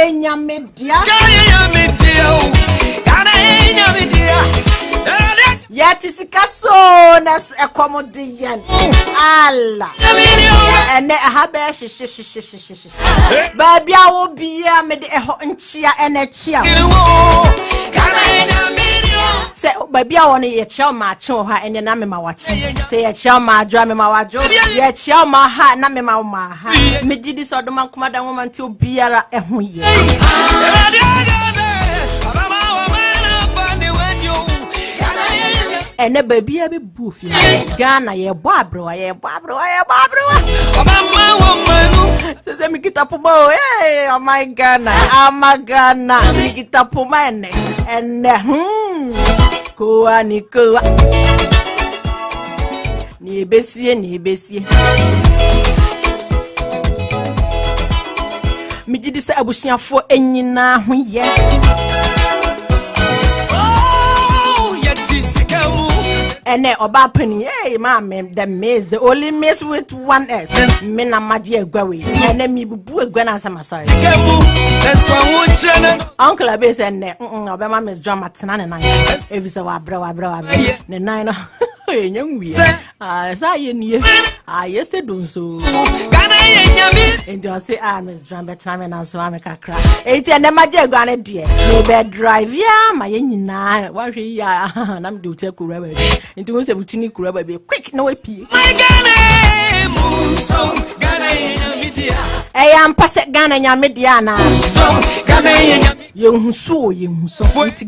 Enyamedia. Yet is Cassonas accommodation. Allah. And I have a shish. Baby, I will be a made a hot cheer and a cheer. Say, baby, I want to chill my her and then I'm my watching. Say, a chill my drum in my wardrobe. Yet, chill my heart, not my heart. Me did this or the man come out woman to be a who. And a baby, I be boofy. Ghana, ye Barbara, says, me get up, hey, oh my Ghana, I'm a Ghana, me get up, man, and Koa Nicoa Ni Bessie. Me did this abusia for any na, and oba penny, hey, ma'am, the miss, the only miss with one S. Mena magia gwawi, and then me boo a grandson, sorry. Uncle Abbas and Obama Miss Drama Tanan and I. If it's a bro, the nine young we as I in yesterday do so. And you say, Miss Drama Time and answer America cry. 80 and the magia granted, dear. Maybe drive, yeah, my yin, why she, and I'm do take whoever. Into 17 kuraba be quick no pee. My Ghana so Ghana am pass Ghana nya media na. So Ghana yen so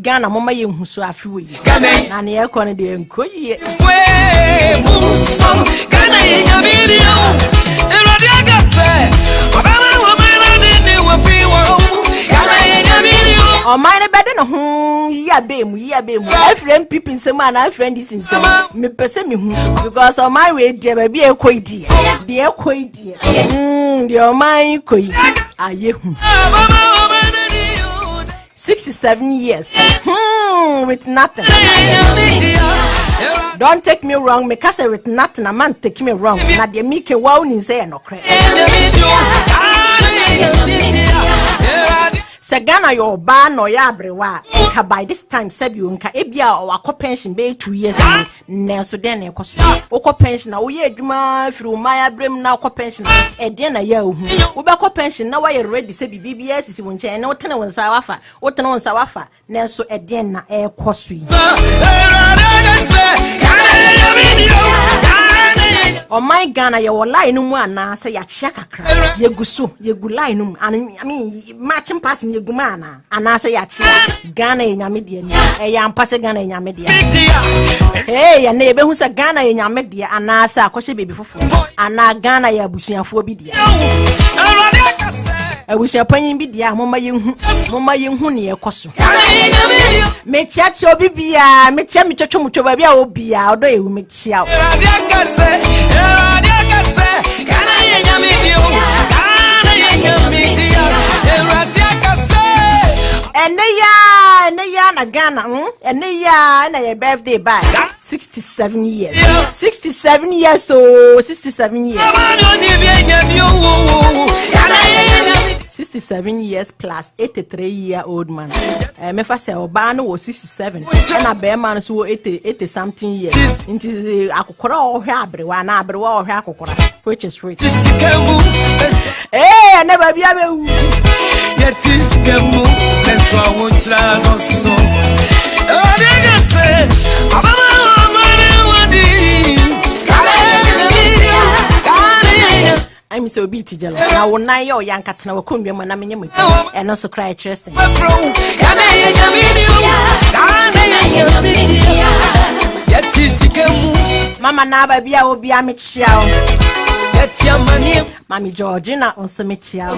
Ghana mama yen so afiwe. Ghana na ne ekọ de enkoye. So Ghana yen media. Erode agase. Obama woman ni wo fi wo. Ghana yen media. O mine bede no ho ya be mu. I friend people in some and I friend this in some. Me pese me hu because on my way there baby e koi die. The e koi die. The my koi. Aye hu. 67 years. With nothing. Don't take me wrong, me case with nothing a man take me wrong. Na de make wow ni say no cre. Sagana your ban or yabrewa. By this time, Sabu nka ebia or pension be 2 years ago. Nelso then a cost. Oko pension, oh ye, Duma through Maya Brim now pension. A dinner yo. Ubako pension now I ready say BBS is one chain, no tenor on Sawafa, what ten on Sawafa, Nelso a dinner air costly. Oh my Ghana, you will lie no one now say a chaka cry. Ye gusu, ye gulai num, and I mean, matching passing ye gumana, and I say a chaka Ghana in your media, a young passing Ghana in your media. Hey, a neighbor who's a Ghana in your media, and I say a cosy baby for food, and now Ghana ya bushing for bidia. I wish your penny be dear, Mamma Yunhuni, a costume. Me chat your bibia, me chami to Mutobia will be out there, we make chow. And Ghana, and a birthday by 67 years. 67 years, so 67 years. 67 years plus 83-year-old man. Me fa say Obano was 67 and a bear man so 80 something years. It is akokora ohwe abrewa na abrewa ohwe akokora, which is rich. Hey, I never be able. Yet is gemu, that's why I won't try no so. I'm so beat jealous. Now when I your young cat now come be man am nyem and also cry trusting. Mama na ba bia obi amichiao. Mami Georgina also michiao.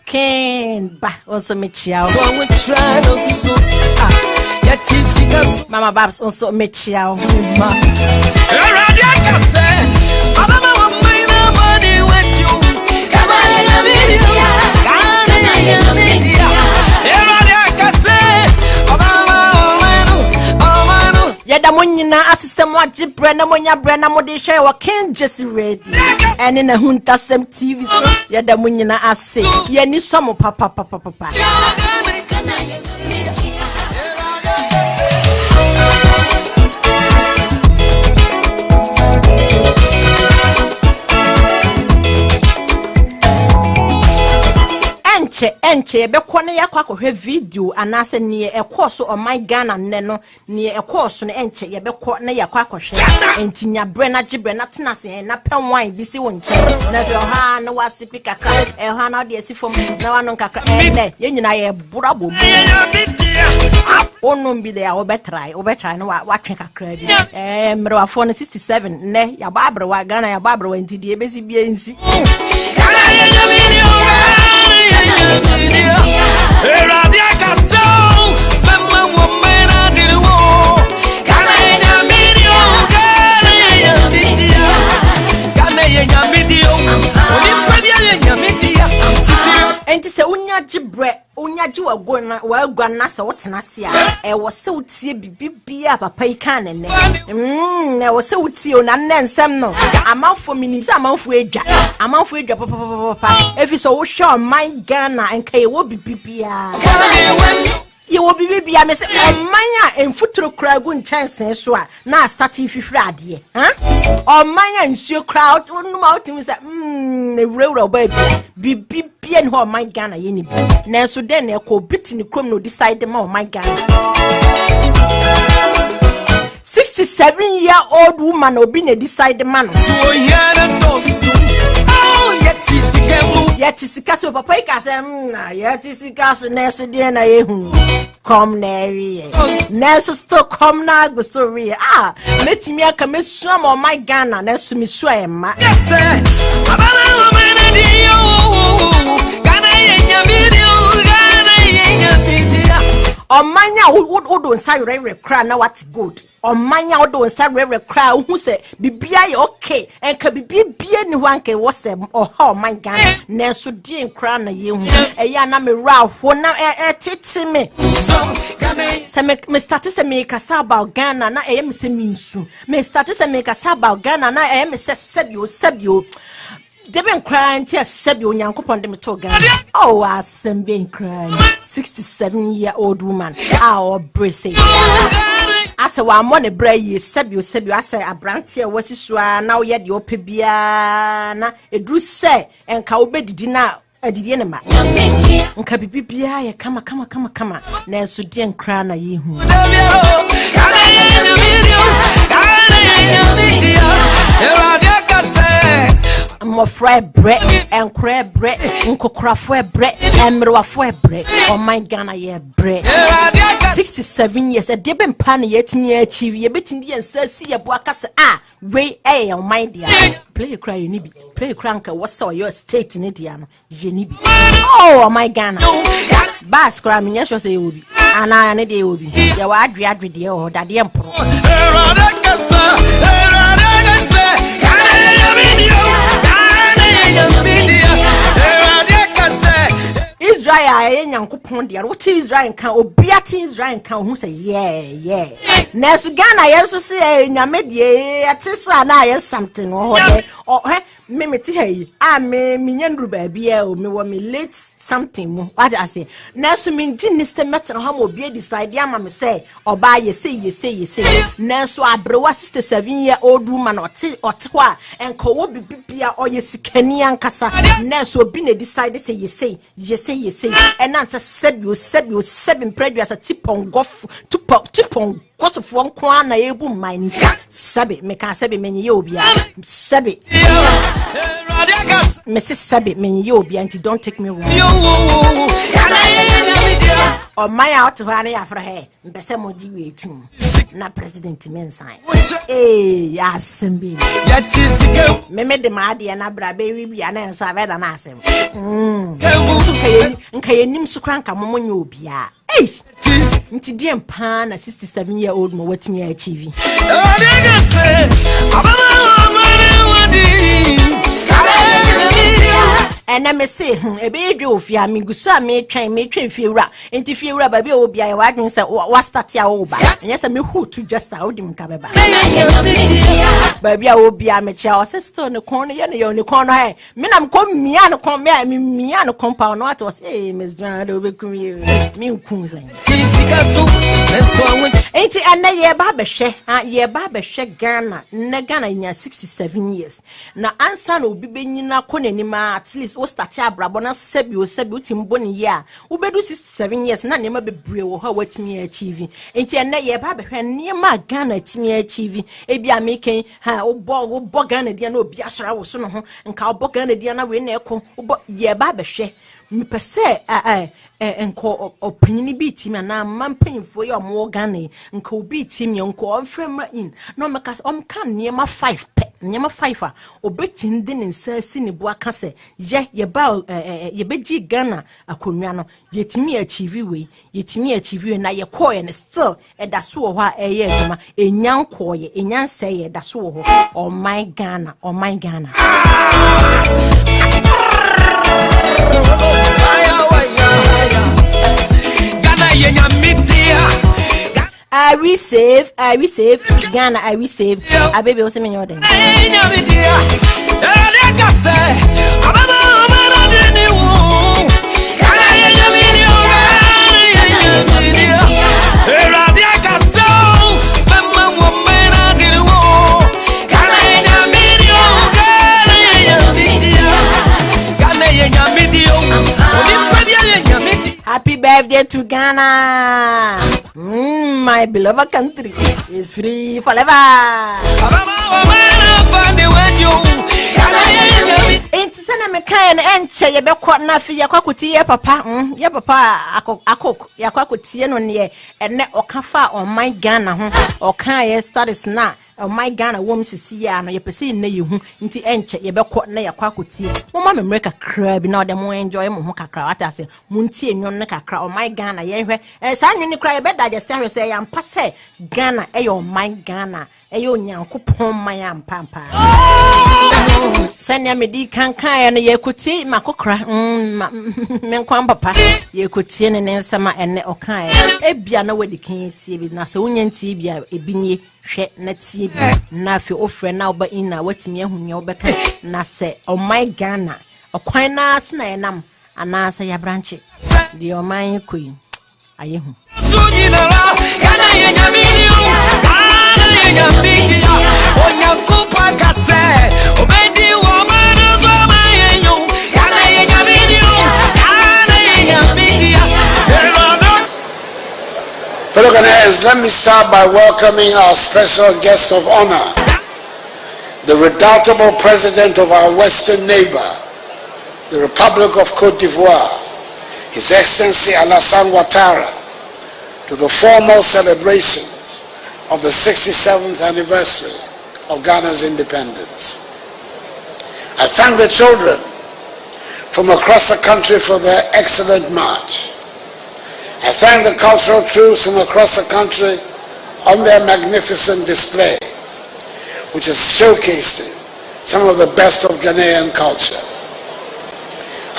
Ken ba also michiao. Mama Babs also michiao. Yada munyina asistem wa jibre na monya bre na mode hwe wo King Jesse ready. Ene na hunta sem TV so yada munyina ase. Ye ni somo papa. Enche yebekɔ ne yakɔ akɔhwɛ video anase ne ekoso o my Ghana ne no ne ekoso ne enche yebekɔ ne yakɔ akɔhwɛ entinya bre na gibre na tenase na pen wine bi si wo nche na fe ha na wasi pika kra ha na de asifom na wano kakra ne ye nyina ye burabo onum bi de ya obetrai no watwe kakra bi mrewafo no 67 ne ya ba abre wa Ghana ya ba abre wa ntidi ebesi bi ensi Ghana ye nyamini enti se unya gibre unya ji wa gwana se wotena se a wo se utie bibibia papa ika ne ne wo se utie o na nne nsem no amanfo minim se amanfo edwa papa efi so wo hwe my Ghana enka ye wo bibibia ye wo bibibia me se omanya enfuturo kragu nchansen so a na start fifiri ade omanya nsuo crowd numa otimi se ewurawura ba bibibia ne ho my Ghana ye ni bi na so den e ko bit ni krom no decide ma my Ghana 67-year-old woman obi ne decide man so Yetisika so papa ika se yetisika so neso de na yehu come na area neso still come na go so re letimi aka mesu am my Ghana neso mesu ayema abana woman di yo Ghana yenya video omanya wodo nsa yore kra na what good omanya wodo nsa yore kra hu se bibia ye okay enka bibia ni hwanke wo se oha my Ghana neso di nkra na ye hu eya na me ra ho na titi me se me start se me kasa about Ghana na eye me se minsu me start se me kasa about Ghana na eye me se sebio Deben crying to Sebi Onyankopon de Metoga. Oh, I'm being crying. 67-year-old woman. Our brace. I said, well, I'm on a bray, Sebi. I said, a branch here was his now yet your Pibiana. A drew say, and Kaube dinner. A dinner. And Kabibia, come. Nancy Dean Crana, ye who. Mo fry bread and crab bread and cocra bread and mroa bread oh my Ghana ye bread 67 years a deben pan yet me achieve ye betin the and says see a boakasa way oh my dear play a cry nibi play cranker what's all your state in Indiana jenibi oh my Ghana bas cramming yes say will be and I need they will be ya wa adri dear or daddy emperor Israel Yankopon dia what Israel kan obiati Israel kan hu say yeah nesu Ghana yeso say nyame die atiso na ye something ho de me meti hey me nyandru ba bia o me wo me late something mu what I say nesu me giniste meter ha mo bia decide ama me say oba ye say nesu abrewa 67-year-old woman ote ho a enko wo bibia oye sikani ankasa nesu obi na decide say ye say and answer seven previous a tip on golf tip on cost of one corner able mine sabi me can sabi many yobia sabi Mrs. Sabi many yobia and don't take me wrong or my out of any after her besemoji waiting na president men sign yes me me de madi na bra baby bia na so aveda na asem nka yenim so kranka momonye obia nti die mpa na 67-year-old mo watimi achieve And I may say, a baby of ya, me gusa, me train fear, and if you're a baby, will be a wagon, say, what's that ya over? And yes, I mean, who to just out him come back. Baby, I will be a mature sister on the corner, you're on the corner. Men, I'm coming me and come me, I mean, me and a compound, what was, Miss John, over me, cruising. Ain't it a ye babashe, Ghana, Nagana in 67 years. Now, answer will be being na konenima at least o start ya brabona sebi timboni ya. Ubedu 67 years na nema be brew her what me achieving. Ain't it a ye babashe near Ghana to me achieving. Ebia making ha o Ghana diana biasra was so no and cow Ghana diana win echo ye babashe. Me per se and call opinion beat him and I'm mamping for your more Ghana and co beat him young call frame in no because can near my 5 pet near my 5 or betting din and sir Sinibua Casse ye bow ye beji Ghana a Kumiano yet me achieve way yet me achieve and now your coy and still and that's so why a year a young coy a young say that's so or my Ghana. I will save Ghana, I will save a baby was in your day. Happy birthday to Ghana. My beloved country is free forever. Ain't send me kind and che ye be kwa na fi ye kwakuti ye papa ye papa akok ye kwakuti no ne ene okafa on my Ghana ho oka ye studies na on my Ghana wom sisi ya no ye pese na ye hu nti enche ye be kwa na ye kwakuti mo ma memre kakra bi na dem enjoy mo ho kakra watase mo nti enwon ne kakra on my Ghana ye hwe sa anwon ne kra ye be digest hwe se ya mpa se Ghana e yo my Ghana e yo nyankopon man ya mpampa sanya me di kankan ya ne ye kuti makokra me nkwan papa ye kuti ne nsama ene okan e bia na wadi kan tie bi na se wonya ntie bia ebinye hwe na tie bi na fe ofre na oba ina watimi ahunya obeka na se o my Ghana okwan na so na enam ana se ya branche di o man koi ayehu Ghana ye nyamini Ghana ye nyamini onya kupa kase obedi wo manu so mayenyo Ghana ye nyamini Ghana ye nyamini. Fellow Ghanaians, let me start by welcoming our special guest of honor, the redoubtable president of our western neighbor, the Republic of Cote d'Ivoire, His Excellency Alassane Ouattara, to the formal celebrations of the 67th anniversary of Ghana's independence. I thank the children from across the country for their excellent march. I thank the cultural troops from across the country on their magnificent display, which is showcasing some of the best of Ghanaian culture.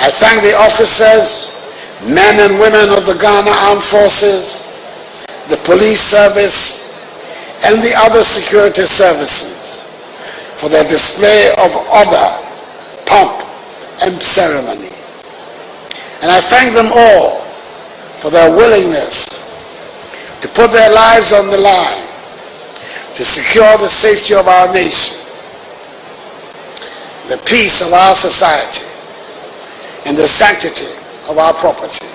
I thank the officers, men and women of the Ghana Armed Forces, the police service, and the other security services for their display of order, pomp, and ceremony. And I thank them all for their willingness to put their lives on the line to secure the safety of our nation, the peace of our society, and the sanctity of our property.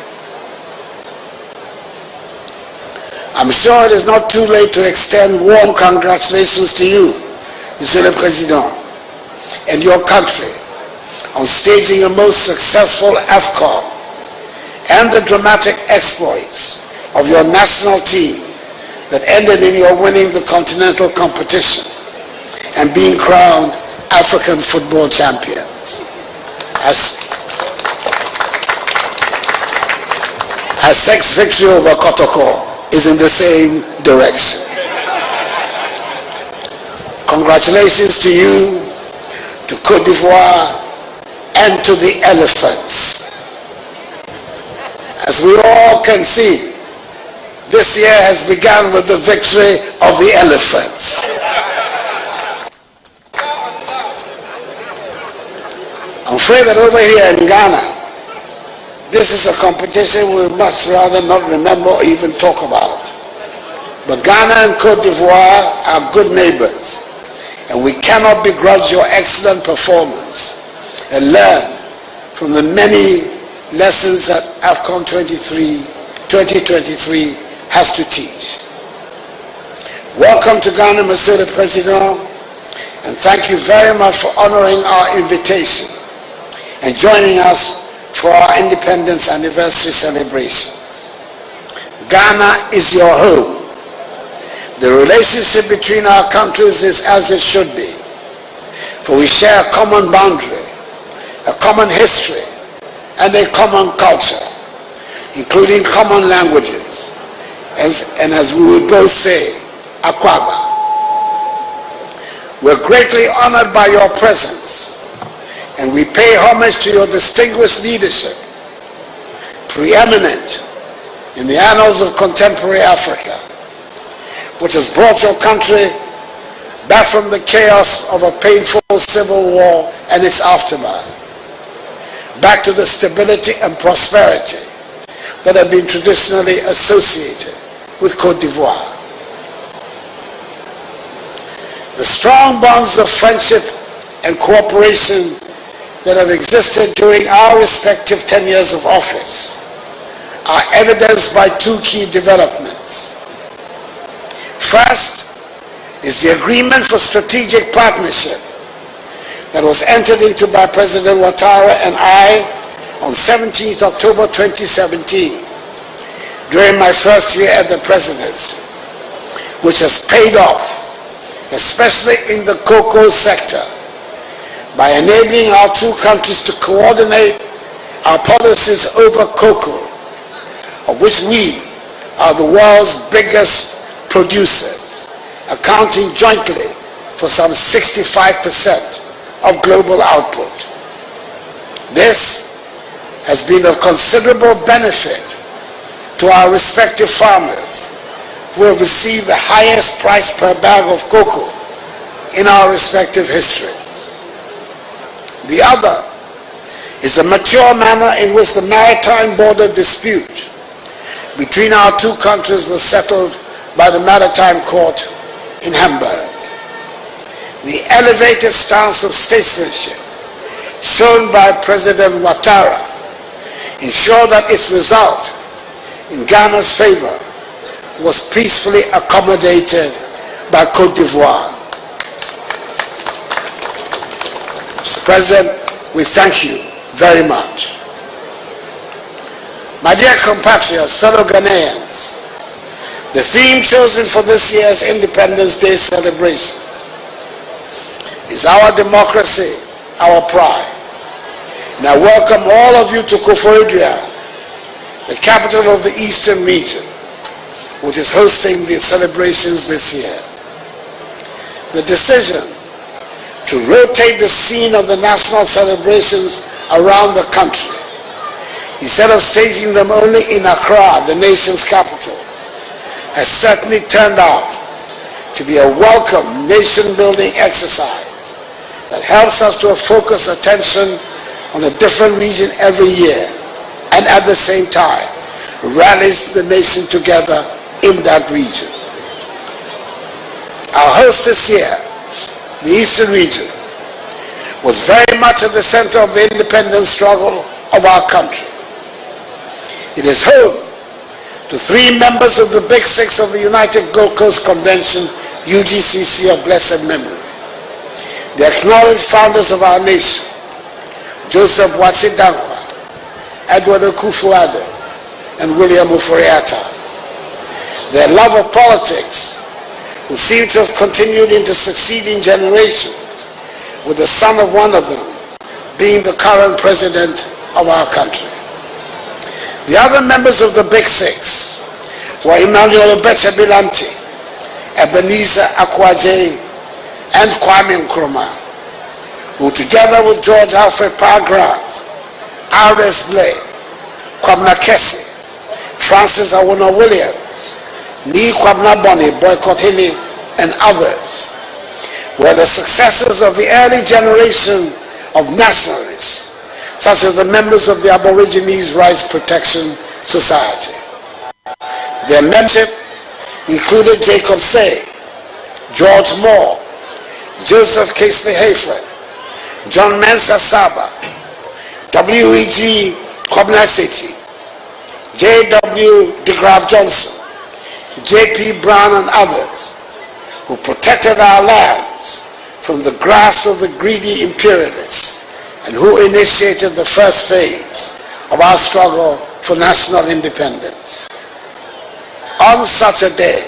I'm sure it is not too late to extend warm congratulations to you, Monsieur le Président, and your country on staging a most successful AFCON and the dramatic exploits of your national team that ended in your winning the continental competition and being crowned African football champions. As Sek's victory over Kotoko is in the same direction. Congratulations to you, to Cote d'Ivoire, and to the elephants. As we all can see, this year has begun with the victory of the elephants. I'm afraid that over here in Ghana, this is a competition we would much rather not remember or even talk about. But Ghana and Cote d'Ivoire are good neighbors, and we cannot begrudge your excellent performance and learn from the many lessons that AFCON 2023 has to teach. Welcome to Ghana, Monsieur le Président, and thank you very much for honoring our invitation and joining us for our independence anniversary celebrations. Ghana is your home. The relationship between our countries is as it should be, for we share a common boundary, a common history, and a common culture, including common languages, and as we would both say, Akwaba. We're greatly honored by your presence, and we pay homage to your distinguished leadership, preeminent in the annals of contemporary Africa, which has brought your country back from the chaos of a painful civil war and its aftermath, back to the stability and prosperity that have been traditionally associated with Cote d'Ivoire. The strong bonds of friendship and cooperation that have existed during our respective tenures of office are evidenced by two key developments. First is the agreement for strategic partnership that was entered into by President Ouattara and I on 17th October 2017 during my first year at the presidency, which has paid off, especially in the cocoa sector, by enabling our two countries to coordinate our policies over cocoa, of which we are the world's biggest producers, accounting jointly for some 65% of global output. This has been of considerable benefit to our respective farmers, who have received the highest price per bag of cocoa in our respective histories. The other is the mature manner in which the maritime border dispute between our two countries was settled by the Maritime Court in Hamburg. The elevated stance of statesmanship shown by President Ouattara ensured that its result in Ghana's favor was peacefully accommodated by Cote d'Ivoire. Mr. President, we thank you very much. My dear compatriots, fellow Ghanaians, the theme chosen for this year's Independence Day celebrations is Our Democracy, Our Pride. And I welcome all of you to Koforidua, the capital of the Eastern region, which is hosting the celebrations this year. The decision to rotate the scene of the national celebrations around the country, instead of staging them only in Accra, the nation's capital, has certainly turned out to be a welcome nation-building exercise that helps us to focus attention on a different region every year, and at the same time rallies the nation together in that region. Our host this year, the Eastern region, was very much at the center of the independence struggle of our country. It is home to 3 members of the Big Six of the United Gold Coast Convention, UGCC of blessed memory, the acknowledged founders of our nation, Joseph Boakai Dankwa, Edward Akufo-Addo, and William Ofori-Atta. Their love of politics will seem to have continued into succeeding generations, with the son of one of them being the current president of our country. The other members of the Big Six were Emmanuel Obetse-Bilanti, Ebenezer Akwaje, and Kwame Nkrumah, who together with George Alfred Parr Grant, R.S. Blay, Kwabena Kese, Francis Awona Williams, Nii Kwabena Boni, Boycott Hini, and others were the successors of the early generation of nationalists, such as the members of the Aborigines Rights Protection Society. Their mentorship included Jacob Say, George Moore, Joseph Casely Hayford, John Mensah Saba, W.E.G. Kwabena Sechi, J.W. de Graaf Johnson, J.P. Brown, and others who protected our lands from the grasp of the greedy imperialists and who initiated the first phase of our struggle for national independence. On such a day,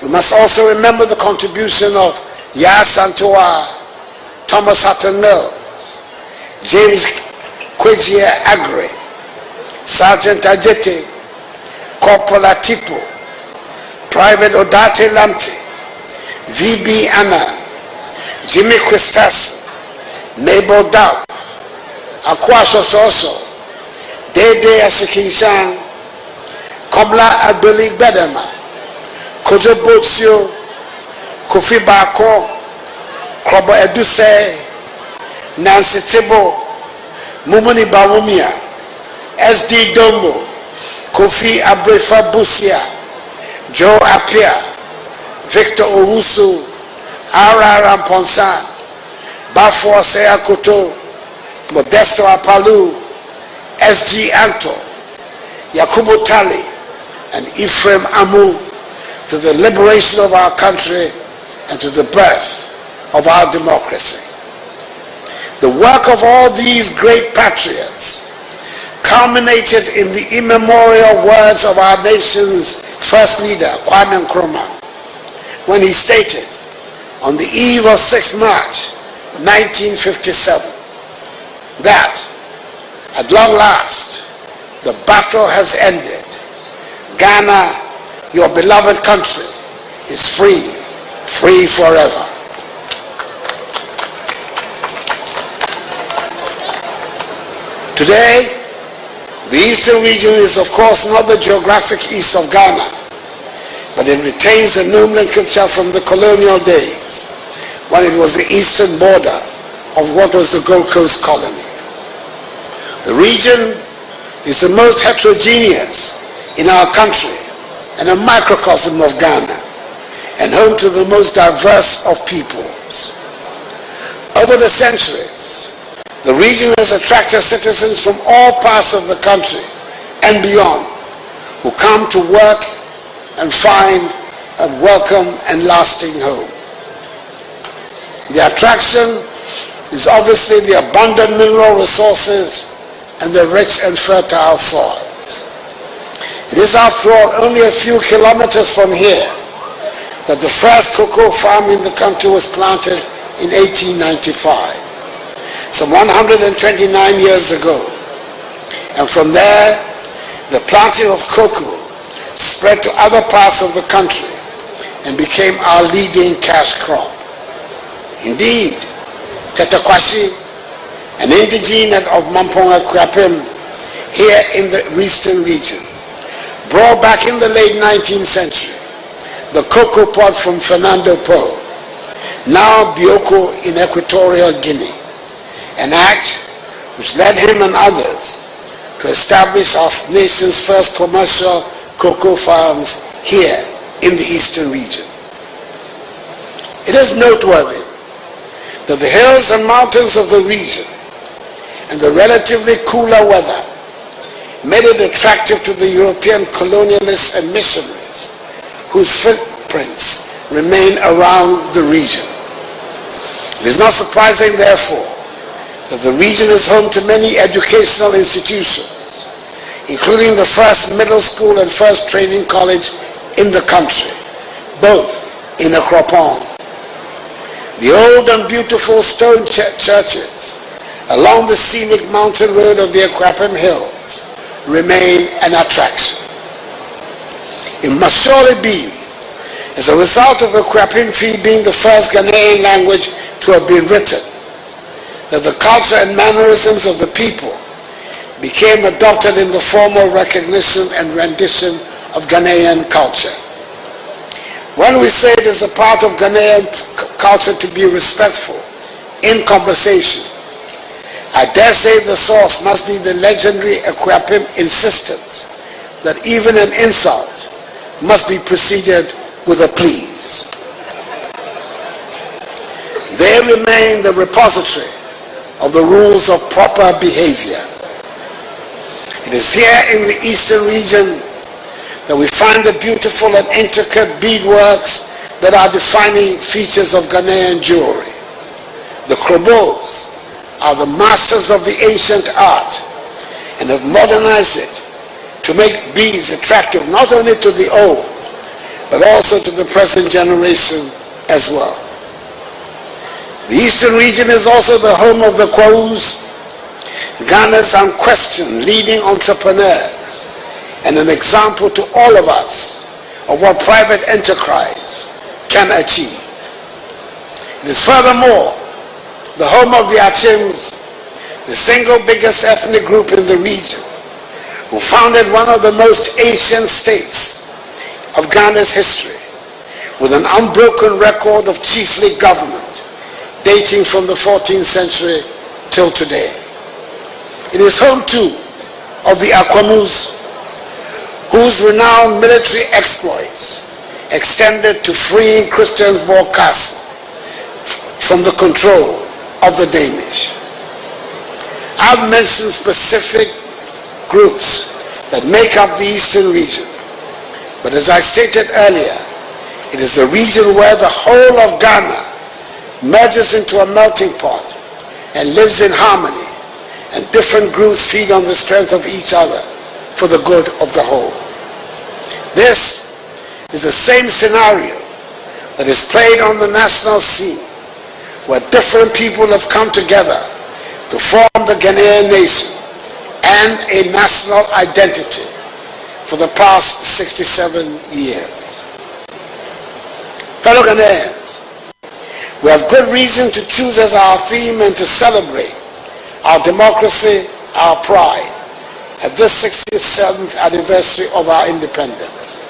we must also remember the contribution of Yaa Asantewaa, Thomas Hutton Mills, James Kwegyir Aggrey, Sergeant Ajete, Corporal Atipo, Private Odate Lamte, V.B. Anna, Jimmy Christas, Mabel Dove, Akwaso Soso, Dede Asikinshan, Komla Adoli Bedema, Kojo Botsio, Kofi Bako, Krobo Eduse, Nancy Tibo, Mumuni Bawumia, S.D. Dombo, Kofi Abrefa Busia, Joe Apia, Victor Owusu, R.R. Ramponsa, Bafo Seyakoto, Modesto Apalu, S.G. Anto, Yakubu Tali, and Ephraim Amu to the liberation of our country and to the birth of our democracy. The work of all these great patriots culminated in the immemorial words of our nation's first leader, Kwame Nkrumah, when he stated on the eve of 6 March 1957 that at long last the battle has ended. Ghana, your beloved country, is free, free forever. Today, the Eastern region is of course not the geographic east of Ghana, but it retains a nomenclature from the colonial days when it was the eastern border of what was the Gold Coast colony. The region is the most heterogeneous in our country and a microcosm of Ghana and home to the most diverse of peoples. Over the centuries, the region has attracted citizens from all parts of the country and beyond who come to work and find a welcome and lasting home. The attraction is obviously the abundant mineral resources and the rich and fertile soils. It is, after all, only a few kilometers from here that the first cocoa farm in the country was planted in 1895. Some 129 years ago, and from there the planting of cocoa spread to other parts of the country and became our leading cash crop. Indeed, Tetekwashi, an indigene of Mamponga Kwapim here in the eastern region, brought back in the late 19th century the cocoa pod from Fernando Po, now Bioko in Equatorial Guinea, an act which led him and others to establish our nation's first commercial cocoa farms here in the eastern region. It is noteworthy that the hills and mountains of the region and the relatively cooler weather made it attractive to the European colonialists and missionaries whose footprints remain around the region. It is not surprising, therefore, that the region is home to many educational institutions, including the first middle school and first training college in the country, both in Akropong. The old and beautiful stone churches along the scenic mountain road of the Akwapim Hills remain an attraction. It must surely be as a result of Akwapim Twi being the first Ghanaian language to have been written that the culture and mannerisms of the people became adopted in the formal recognition and rendition of Ghanaian culture. When we say it is a part of Ghanaian culture to be respectful in conversations, I dare say the source must be the legendary Akuapem insistence that even an insult must be preceded with a please. They remain the repository of the rules of proper behavior. It is here in the eastern region that we find the beautiful and intricate beadworks that are defining features of Ghanaian jewelry. The Krobos are the masters of the ancient art and have modernized it to make beads attractive not only to the old, but also to the present generation as well. The eastern region is also the home of the Kwaus, Ghana's unquestioned leading entrepreneurs, and an example to all of us of what private enterprise can achieve. It is furthermore the home of the Achims, the single biggest ethnic group in the region, who founded one of the most ancient states of Ghana's history, with an unbroken record of chiefly government dating from the 14th century till today. It is home too of the Akwamus, whose renowned military exploits extended to freeing Christiansborg Castle from the control of the Danish. I've mentioned specific groups that make up the eastern region, but as I stated earlier, it is a region where the whole of Ghana merges into a melting pot and lives in harmony, and different groups feed on the strength of each other for the good of the whole. This is the same scenario that is played on the national scene, where different people have come together to form the Ghanaian nation and a national identity for the past 67 years. Fellow Ghanaians, we have good reason to choose as our theme and to celebrate our democracy, our pride, at this 67th anniversary of our independence.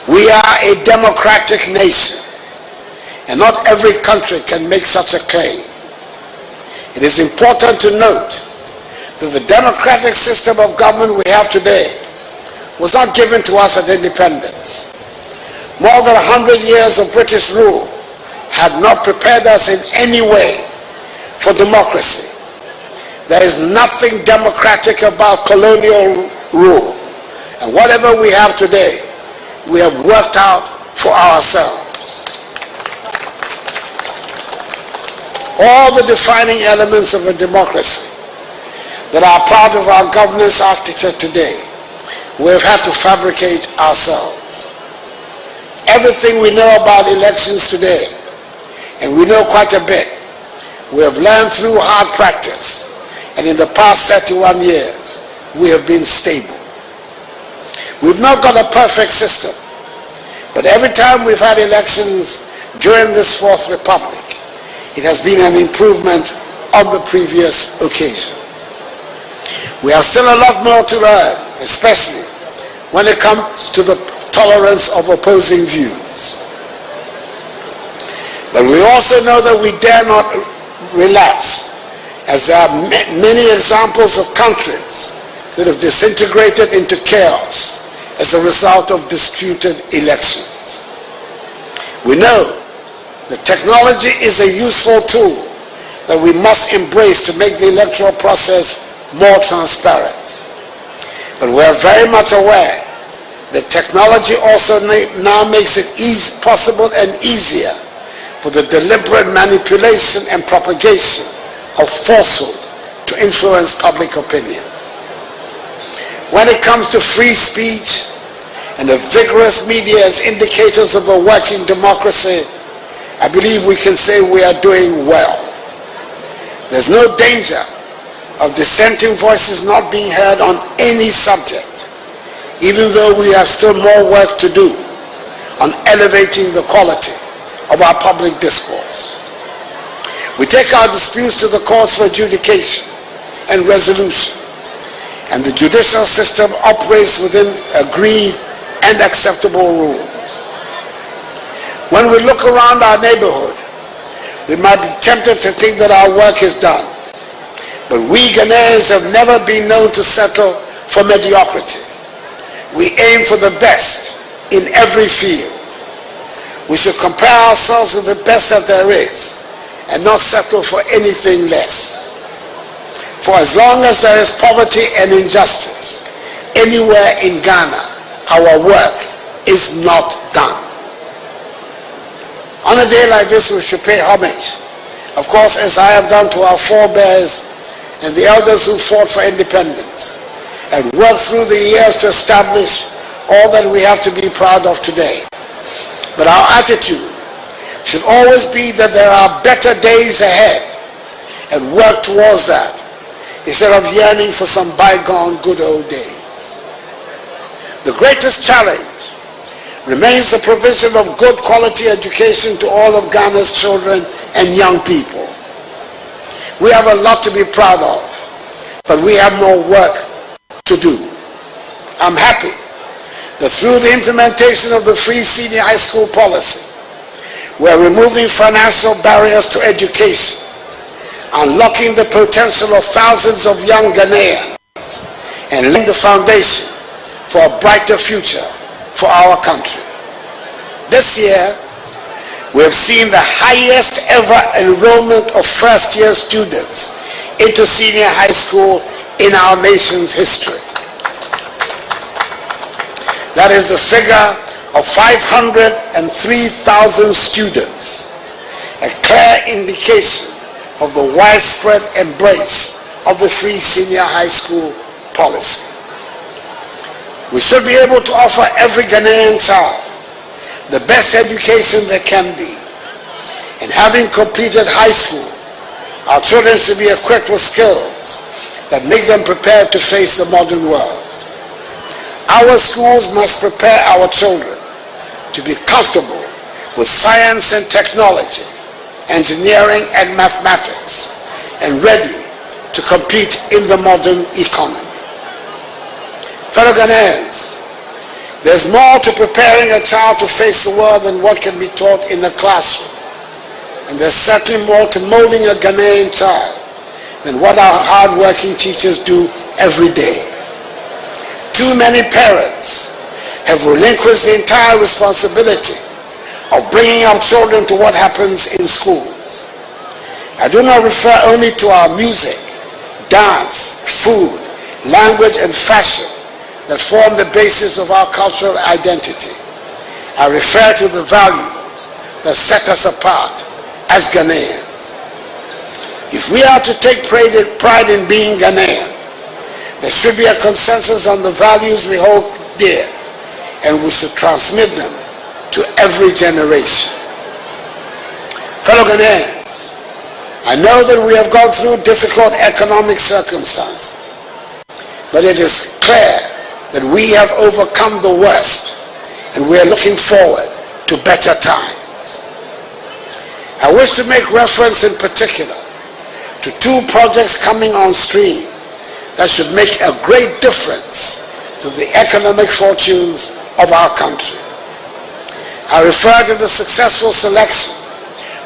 We are a democratic nation, and not every country can make such a claim. It is important to note that the democratic system of government we have today was not given to us at independence. More than 100 years of British rule had not prepared us in any way for democracy. There is nothing democratic about colonial rule, and whatever we have today, we have worked out for ourselves. All the defining elements of a democracy that are part of our governance architecture today, we have had to fabricate ourselves. Everything we know about elections today, and we know quite a bit, we have learned through hard practice, and in the past 31 years, we have been stable. We've not got a perfect system, but every time we've had elections during this Fourth Republic, it has been an improvement on the previous occasion. We have still a lot more to learn, especially when it comes to the tolerance of opposing views. But we also know that we dare not relax, as there are many examples of countries that have disintegrated into chaos as a result of disputed elections. We know that technology is a useful tool that we must embrace to make the electoral process more transparent. But we are very much aware that technology also now makes it possible and easier for the deliberate manipulation and propagation of falsehood to influence public opinion. When it comes to free speech and a vigorous media as indicators of a working democracy, I believe we can say we are doing well. There's no danger of dissenting voices not being heard on any subject, even though we have still more work to do on elevating the quality of our public discourse. We take our disputes to the courts for adjudication and resolution, and the judicial system operates within agreed and acceptable rules. When we look around our neighborhood, we might be tempted to think that our work is done, but we Ghanaians have never been known to settle for mediocrity. We aim for the best in every field. We should compare ourselves with the best that there is and not settle for anything less. For as long as there is poverty and injustice anywhere in Ghana, our work is not done. On a day like this, we should pay homage, of course, as I have done to our forebears and the elders who fought for independence and worked through the years to establish all that we have to be proud of today. But our attitude should always be that there are better days ahead and work towards that instead of yearning for some bygone good old days. The greatest challenge remains the provision of good quality education to all of Ghana's children and young people. We have a lot to be proud of, but we have more work to do. I'm happy that through the implementation of the free senior high school policy, we are removing financial barriers to education, unlocking the potential of thousands of young Ghanaians, and laying the foundation for a brighter future for our country. This year, we have seen the highest ever enrollment of first-year students into senior high school in our nation's history. That is the figure of 503,000 students, a clear indication of the widespread embrace of the free senior high school policy. We should be able to offer every Ghanaian child the best education there can be. And having completed high school, our children should be equipped with skills that make them prepared to face the modern world. Our schools must prepare our children to be comfortable with science and technology, engineering and mathematics, and ready to compete in the modern economy. Fellow Ghanaians, there's more to preparing a child to face the world than what can be taught in the classroom. And there's certainly more to molding a Ghanaian child than what our hard-working teachers do every day. Too many parents have relinquished the entire responsibility of bringing up children to what happens in schools. I do not refer only to our music, dance, food, language, and fashion that form the basis of our cultural identity. I refer to the values that set us apart as Ghanaians. If we are to take pride in being Ghanaian, there should be a consensus on the values we hold dear, and we should transmit them to every generation. Fellow Ghanaians, I know that we have gone through difficult economic circumstances, but it is clear that we have overcome the worst and we are looking forward to better times. I wish to make reference in particular to two projects coming on stream that should make a great difference to the economic fortunes of our country. I refer to the successful selection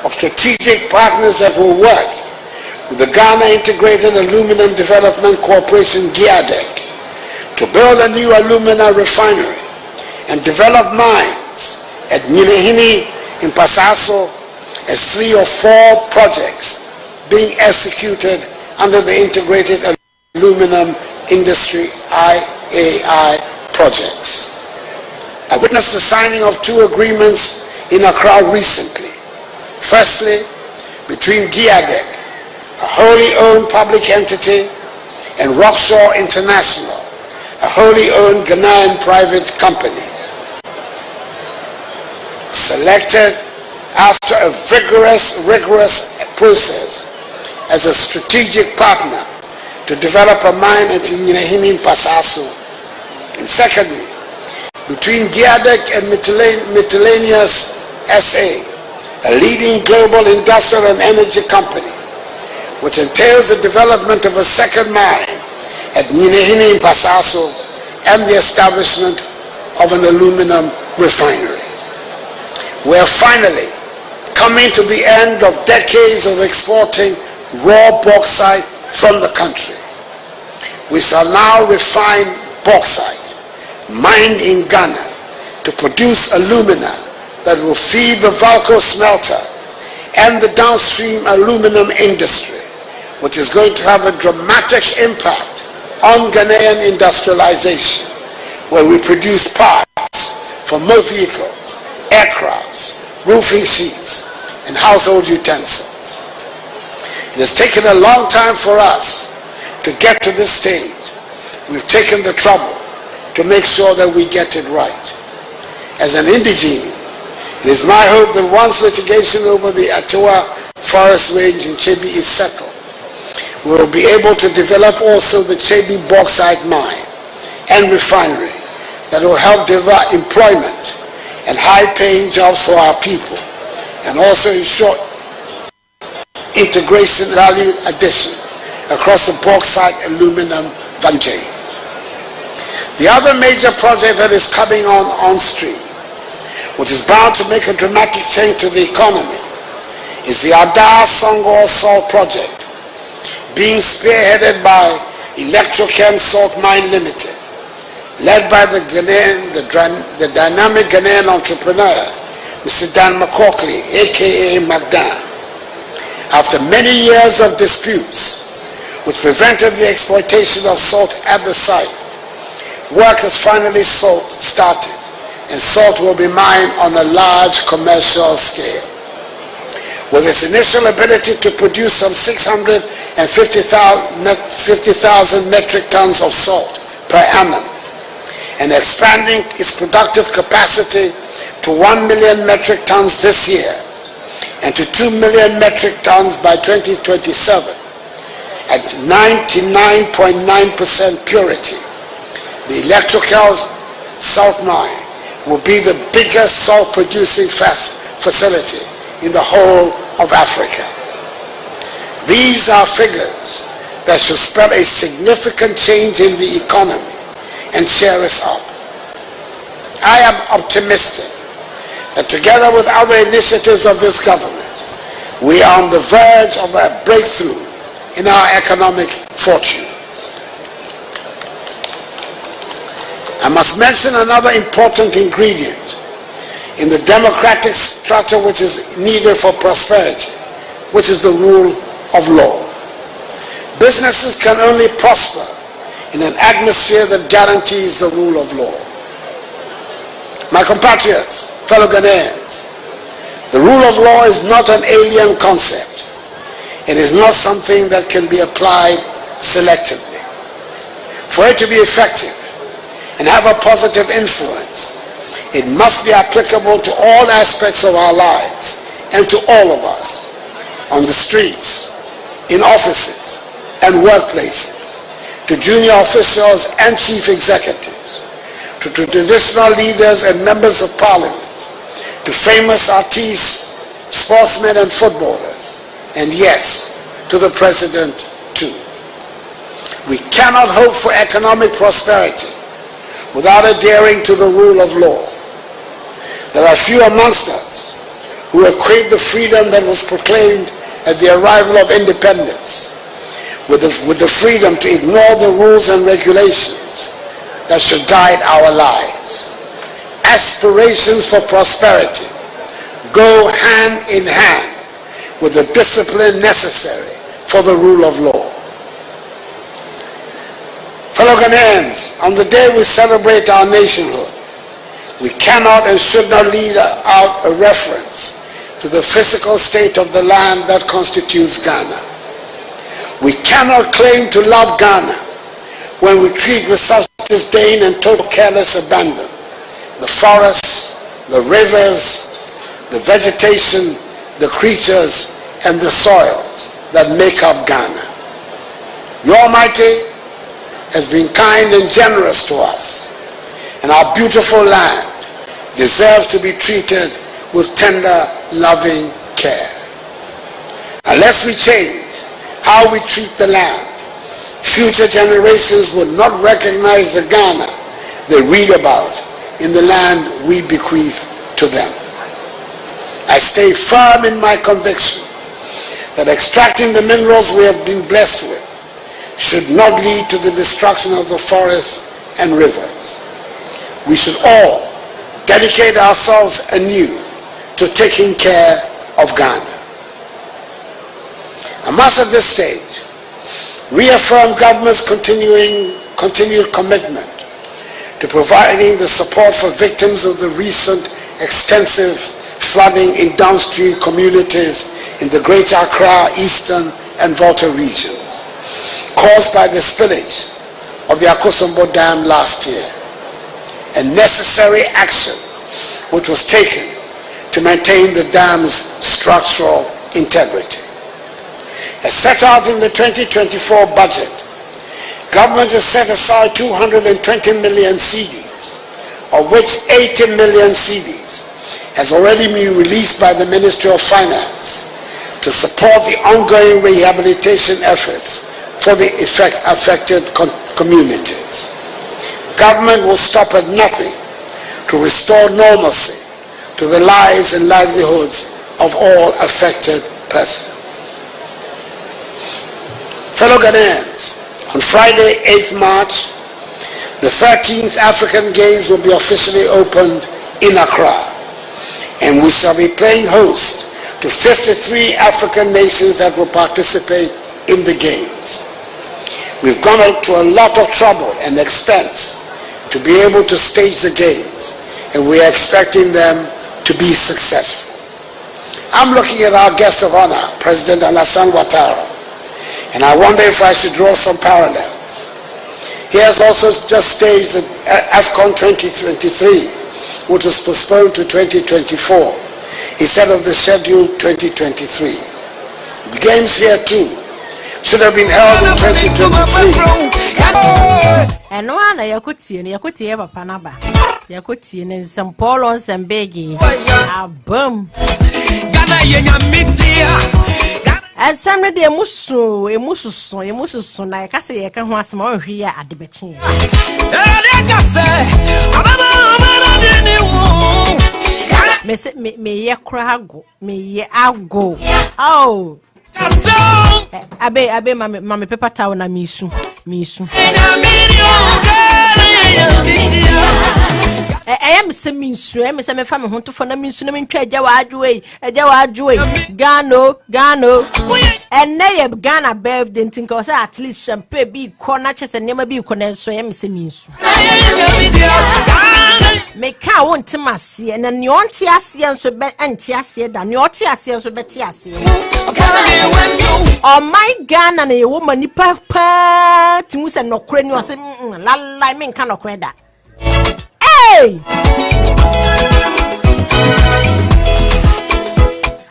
of strategic partners that will work with the Ghana Integrated Aluminum Development Corporation, GIADEC, to build a new alumina refinery and develop mines at Nyinahini in Pasaso, as 3 or 4 projects being executed under the Integrated Aluminum Industry IAI projects. I witnessed the signing of 2 agreements in Accra recently. Firstly, between GIADEC, a wholly owned public entity, and Rockshore International, a wholly owned Ghanaian private company, selected after a rigorous process as a strategic partner to develop a mine at Nyinahini in Pasaso. And secondly, between GIADEC and Miscellaneous SA, a leading global industrial and energy company, which entails the development of a second mine at Nyinehini in Pasaso and the establishment of an aluminum refinery. We are finally coming to the end of decades of exporting raw bauxite from the country. We shall now refine bauxite mined in Ghana to produce alumina that will feed the Valco smelter and the downstream aluminum industry, which is going to have a dramatic impact on Ghanaian industrialization, where we produce parts for motor vehicles, aircrafts, roofing sheets, and household utensils. It has taken a long time for us to get to this stage. We've taken the trouble to make sure that we get it right. As an indigene, it is my hope that once litigation over the Atoa forest range in Chebi is settled, we will be able to develop also the Chebi bauxite mine and refinery that will help deliver employment and high-paying jobs for our people, and also ensure integration value addition across the bauxite aluminum value chain. The other major project that is coming on stream, which is bound to make a dramatic change to the economy, is the Adar Songor Salt Project, being spearheaded by Electrochem Salt Mine Limited, led by the dynamic Ghanaian entrepreneur, Mr. Dan McCaughey, aka McDan. After many years of disputes which prevented the exploitation of salt at the site, work has finally started, and salt will be mined on a large commercial scale. With its initial ability to produce some 650,000 metric tons of salt per annum, and expanding its productive capacity to 1 million metric tons this year and to 2 million metric tons by 2027 at 99.9% purity, the Electrochem Salt Mine will be the biggest salt producing facility in the whole of Africa. These are figures that should spell a significant change in the economy and cheer us up. I am optimistic that together with other initiatives of this government, we are on the verge of a breakthrough in our economic fortunes. I must mention another important ingredient in the democratic structure which is needed for prosperity, which is the rule of law. Businesses can only prosper in an atmosphere that guarantees the rule of law. My compatriots, fellow Ghanaians, the rule of law is not an alien concept. It is not something that can be applied selectively. For it to be effective and have a positive influence, it must be applicable to all aspects of our lives and to all of us, on the streets, in offices and workplaces, to junior officials and chief executives, to traditional leaders and members of parliament, to famous artists, sportsmen and footballers, and yes, to the president too. We cannot hope for economic prosperity without adhering to the rule of law. There are few amongst us who equate the freedom that was proclaimed at the arrival of independence with the freedom to ignore the rules and regulations that should guide our lives. Aspirations for prosperity go hand in hand with the discipline necessary for the rule of law. Fellow Ghanaians, on the day we celebrate our nationhood, we cannot and should not leave out a reference to the physical state of the land that constitutes Ghana. We cannot claim to love Ghana when we treat with such disdain and total careless abandon the forests, the rivers, the vegetation, the creatures, and the soils that make up Ghana. The Almighty has been kind and generous to us, and our beautiful land deserves to be treated with tender, loving care. Unless we change how we treat the land, future generations will not recognize the Ghana they read about in the land we bequeath to them. I stay firm in my conviction that extracting the minerals we have been blessed with should not lead to the destruction of the forests and rivers. We should all dedicate ourselves anew to taking care of Ghana. I must at this stage reaffirm government's continued commitment to providing the support for victims of the recent extensive flooding in downstream communities in the Greater Accra, Eastern and Volta regions, caused by the spillage of the Akosombo Dam last year, and necessary action which was taken to maintain the dam's structural integrity. As set out in the 2024 budget, government has set aside 220 million cedis, of which 80 million cedis has already been released by the Ministry of Finance to support the ongoing rehabilitation efforts for the affected communities. Government will stop at nothing to restore normalcy to the lives and livelihoods of all affected persons. Fellow Ghanaians, on Friday, 8th March, the 13th African Games will be officially opened in Accra, and we shall be playing host to 53 African nations that will participate in the Games. We've gone to a lot of trouble and expense to be able to stage the Games, and we are expecting them to be successful. I'm looking at our guest of honor, President Alassane Ouattara, and I wonder if I should draw some parallels. He has also just staged the AFCON 2023, which was postponed to 2024, instead of the scheduled 2023. The Games here too should have been held in 2023. And no one yakuti eva panaba. Yakuti in some polons and beggy. Boom. And some of the emusu, like I say, I can want some more here at the betting. Me ye crago, me ye go. Oh, Abe, mammy paper town, na misu. I am semi swim, as I'm family hunter for the Minsunamin trade, Jawadway, Gano, and nay, Ghana bev didn't think was at least champagne be cornatches and never be connected, so I am semi. Make cow want to massy and then your tiasian so bet and tiasia than your tiasian so bet tiasia. Oh my Ghana, and a woman, ni papa, Timus and no crane was la mean cannot credit. Hey!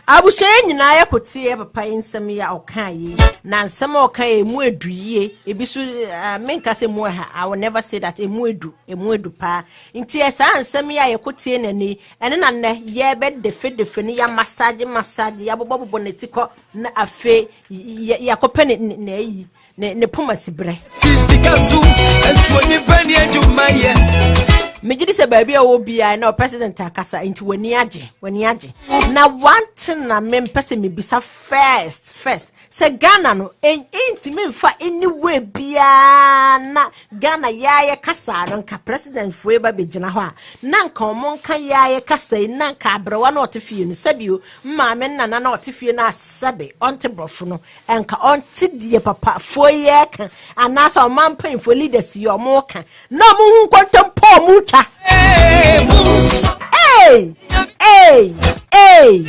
I was saying, I could see a papa in some year or kind, now some more kind more drie, a bisu make us a more. I will never say that a muedu pa. In tears, and some year I could see any, and then ye bed the fit the fenia massage, yabobo bonetico, a fe, yacopen ne puma sibre. Me just say baby I will be I know President Akasa into when yaji. Now one thing na me person me bisa first. Say Ghana no ain't me for anyway bia na Ghana ya kasa no ka President Fueba be gina ho a na nka omon kan ya kasa na nka abrewa na otefie no sabio ma me na na otefie na sabe onte brofo no enka onte die papa fo ye kan anasa omam pan fo leaders yo mo kan na mo nkontempo mu twa hey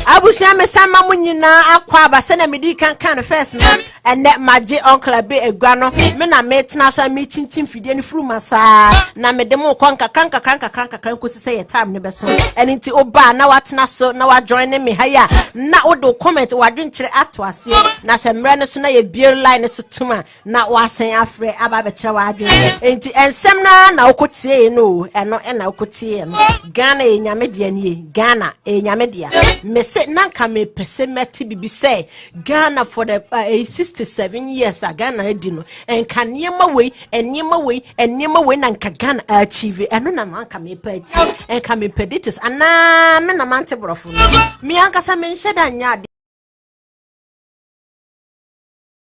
Abu abusia me sama mu nyina akwa abase na medi kan first no and that maje uncle be egua no me na metena so me chinchin fidie ni furu masa na me dem ko nkakran ko sise ye time ne beso eni nti oba na watena so na wa join me haya na odo comment wa dwenkyere ato ase na se mre ne so na ye bier line so tuma na wa sen afre aba be kyere wa adwen enti ensem na okotie no eno na okotie no Ghana e nyame de ani Ghana e nyame de me se nanka me pese meti bibi say Ghana for the 67 years Ghana edi no enka niema we nanka Ghana achieve eno na nanka me peti enka me peditis ana me na mante brofo me anka sa me nheda nya